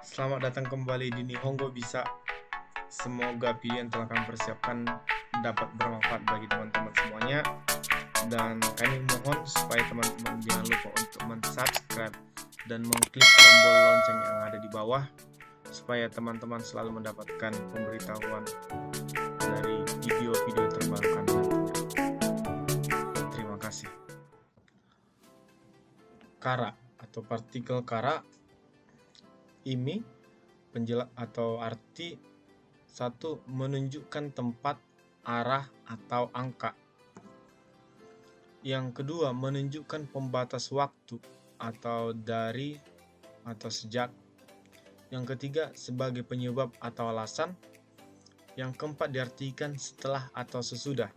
Selamat datang kembali di Nihongo Bisa. Semoga video yang telah kami persiapkan dapat bermanfaat bagi teman-teman semuanya. Dan kami mohon supaya teman-teman jangan lupa untuk subscribe dan mengklik tombol lonceng yang ada di bawah supaya teman-teman selalu mendapatkan pemberitahuan dari video-video terbaru kami nantinya. Terima kasih. Kara atau partikel kara ini atau arti satu, menunjukkan tempat, arah, atau angka. Yang kedua, menunjukkan pembatas waktu atau dari atau sejak. Yang ketiga, sebagai penyebab atau alasan. Yang keempat, diartikan setelah atau sesudah.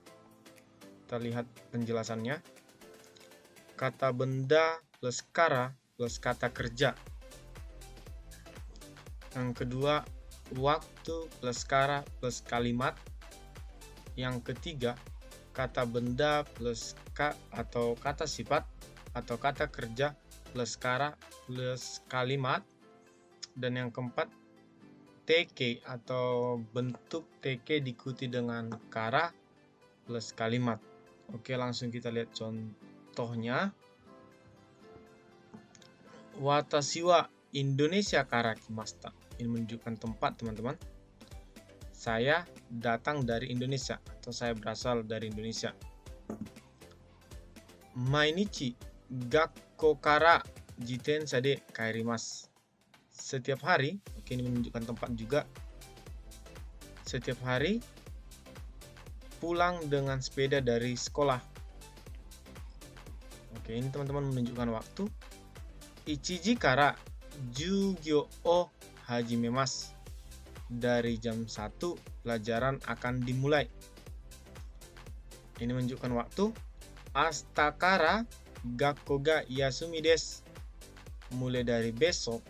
Kita lihat penjelasannya. Kata benda plus kara plus kata kerja. Yang kedua, waktu plus kara plus kalimat. Yang ketiga, kata benda plus atau kata sifat atau kata kerja plus kara plus kalimat. Dan yang keempat, TK atau bentuk TK diikuti dengan kara plus kalimat. Oke, langsung kita lihat contohnya. Watashi wa Indonesia kara kimashita. Ini menunjukkan tempat, teman-teman. Saya datang dari Indonesia atau saya berasal dari Indonesia. Mainichi gakko kara jitensa de kaerimasu. Setiap hari, oke, ini menunjukkan tempat juga. Setiap hari pulang dengan sepeda dari sekolah. Oke, ini teman-teman menunjukkan waktu. Ichiji kara jugyo o hajimemasu. Dari jam 1 pelajaran akan dimulai. Ini menunjukkan waktu. Asta kara gakko ga yasumi desu. Mulai dari besok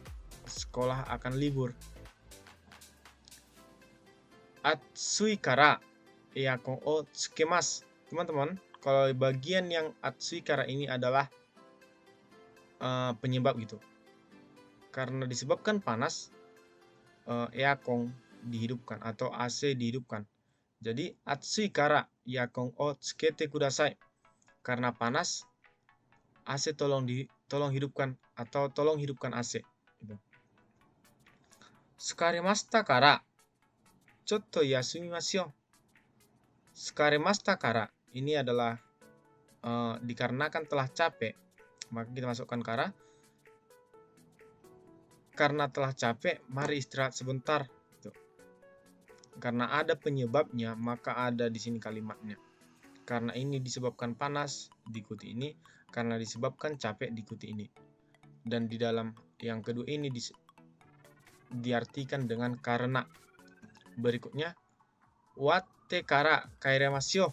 sekolah akan libur. Atsui kara earkon o tsukemasu. Teman-teman, kalau bagian yang atsui kara ini adalah penyebab gitu. Karena disebabkan panas, earkon dihidupkan atau AC dihidupkan. Jadi atsui kara earkon o tsukete kudasai. Karena panas, AC tolong hidupkan atau tolong hidupkan AC. Gitu. Sukaremashita kara chotto yasumimasu yo. Sukaremashita kara ini adalah dikarenakan telah capek, maka kita masukkan kara. Karena telah capek, mari istirahat sebentar. Gitu. Karena ada penyebabnya, maka ada di sini kalimatnya. Karena ini disebabkan panas, diikuti ini. Karena disebabkan capek, diikuti ini. Dan di dalam yang kedua ini diartikan dengan karena. Berikutnya, watte kara kaeremasu yo.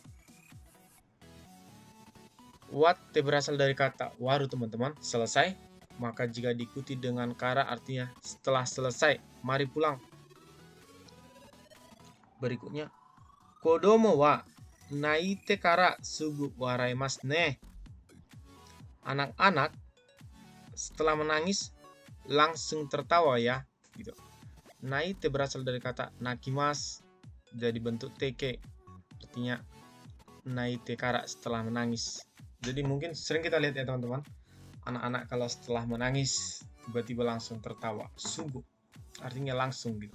Watte berasal dari kata waru, teman-teman, selesai. Maka jika diikuti dengan kara artinya setelah selesai, mari pulang. Berikutnya, kodomo wa naite kara sugu waraimasu ne. Anak-anak setelah menangis langsung tertawa ya, gitu. Naite berasal dari kata nakimasu, jadi bentuk TK. Artinya naite kara setelah menangis. Jadi mungkin sering kita lihat ya, teman-teman. Anak-anak kalau setelah menangis tiba-tiba langsung tertawa. Sugu artinya langsung gitu.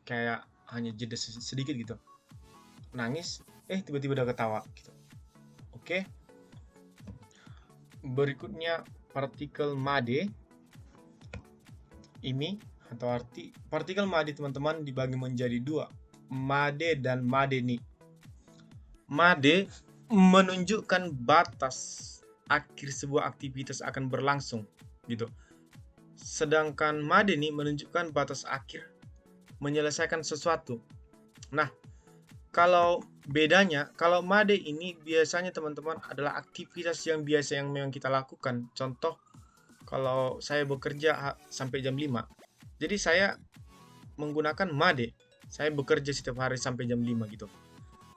Kayak hanya jeda sedikit gitu. Nangis, tiba-tiba udah ketawa gitu. Oke. Berikutnya partikel made. Ini atau arti partikel made, teman-teman, dibagi menjadi dua. Made dan madeni. Made menunjukkan batas akhir sebuah aktivitas akan berlangsung gitu. Sedangkan madeni menunjukkan batas akhir menyelesaikan sesuatu. Nah, kalau bedanya, kalau made ini biasanya, teman-teman, adalah aktivitas yang biasa yang memang kita lakukan. Contoh, kalau saya bekerja sampai jam 5. Jadi saya menggunakan made. Saya bekerja setiap hari sampai jam 5 gitu.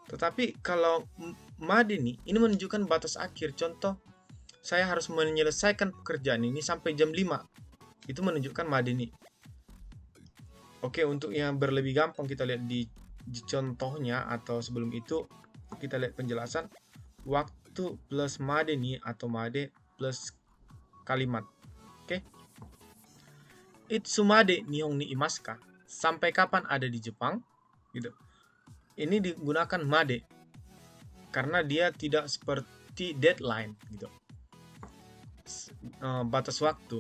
Tetapi kalau madeni ini menunjukkan batas akhir. Contoh, saya harus menyelesaikan pekerjaan ini sampai jam 5. itu menunjukkan made ni. Oke, untuk yang berlebih gampang kita lihat di contohnya, atau sebelum itu kita lihat penjelasan waktu plus made ni atau made plus kalimat. Oke. Itsumade nihong ni imasu ka? Sampai kapan ada di Jepang? Gitu. Ini digunakan made karena dia tidak seperti deadline gitu. Batas waktu.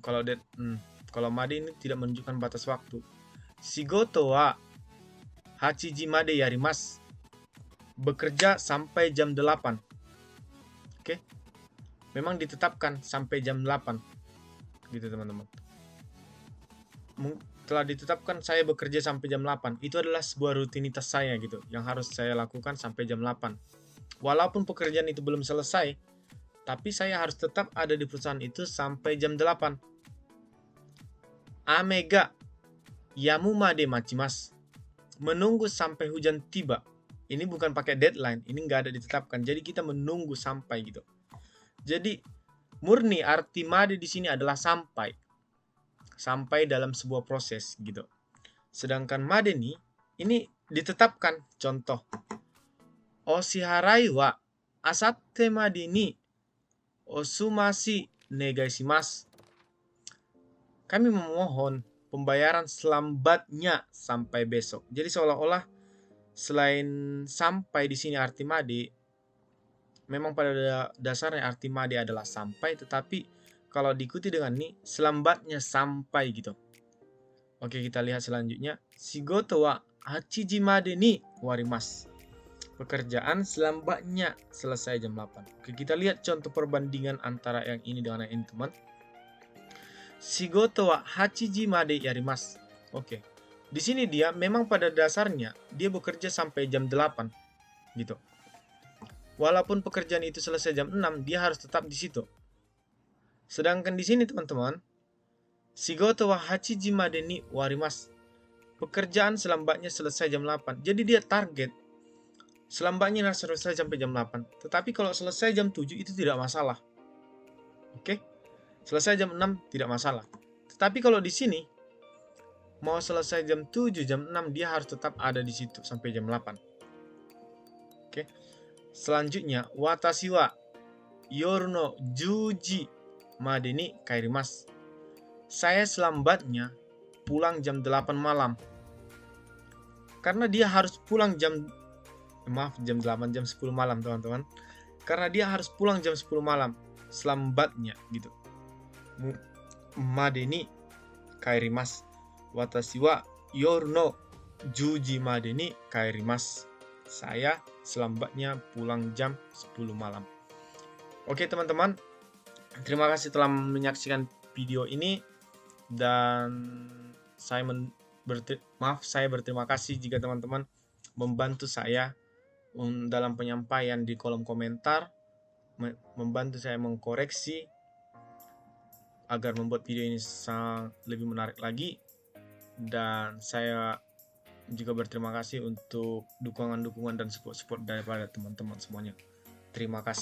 Kalau made ini tidak menunjukkan batas waktu. Shigoto wa 8 ji made yarimasu. Bekerja sampai jam 8. Oke. Memang ditetapkan sampai jam 8. Gitu teman-teman. Telah ditetapkan saya bekerja sampai jam 8. Itu adalah sebuah rutinitas saya gitu, yang harus saya lakukan sampai jam 8. Walaupun pekerjaan itu belum selesai, tapi saya harus tetap ada di perusahaan itu sampai jam 8. Ame ga yamu made machimasu. Menunggu sampai hujan tiba. Ini bukan pakai deadline, ini nggak ada ditetapkan. Jadi kita menunggu sampai gitu. Jadi murni arti made di sini adalah sampai. Sampai dalam sebuah proses gitu. Sedangkan made ni ini ditetapkan. Contoh. Oshiharai wa asatte made ni osumasi negai shimasu. Kami memohon pembayaran selambatnya sampai besok. Jadi seolah-olah selain sampai di sini arti made, memang pada dasarnya arti made adalah sampai, tetapi kalau diikuti dengan ni selambatnya sampai gitu. Oke, kita lihat selanjutnya. Shigoto wa 8 ji made ni warimasu. Pekerjaan selambatnya selesai jam 8. Oke, kita lihat contoh perbandingan antara yang ini dengan yang ini, teman. Shigoto wa 8 ji made yarimasu. Oke. Di sini dia memang pada dasarnya dia bekerja sampai jam 8 gitu. Walaupun pekerjaan itu selesai jam 6, dia harus tetap di situ. Sedangkan di sini teman-teman, shigoto wa 8 ji made ni warimasu. Pekerjaan selambatnya selesai jam 8. Jadi dia target selambatnya harus selesai sampai jam 8. Tetapi kalau selesai jam 7 itu tidak masalah. Oke? Selesai jam 6 tidak masalah. Tetapi kalau di sini mau selesai jam 7, jam 6 dia harus tetap ada di situ sampai jam 8. Oke. Selanjutnya, watashi wa yoru no 10 ji made ni kaerimasu. Saya selambatnya pulang jam 8 malam. Karena dia harus pulang jam 8, jam 10 malam, teman-teman. Karena dia harus pulang jam 10 malam. Selambatnya gitu. Made ni kaerimasu. Watashi wa yoru no 10 ji made ni kaerimasu. Saya selambatnya pulang jam 10 malam. Oke teman-teman, terima kasih telah menyaksikan video ini. Dan saya berterima kasih jika teman-teman membantu saya dalam penyampaian di kolom komentar, membantu saya mengkoreksi agar membuat video ini lebih menarik lagi. Dan saya juga berterima kasih untuk dukungan-dukungan dan support-support daripada teman-teman semuanya. Terima kasih.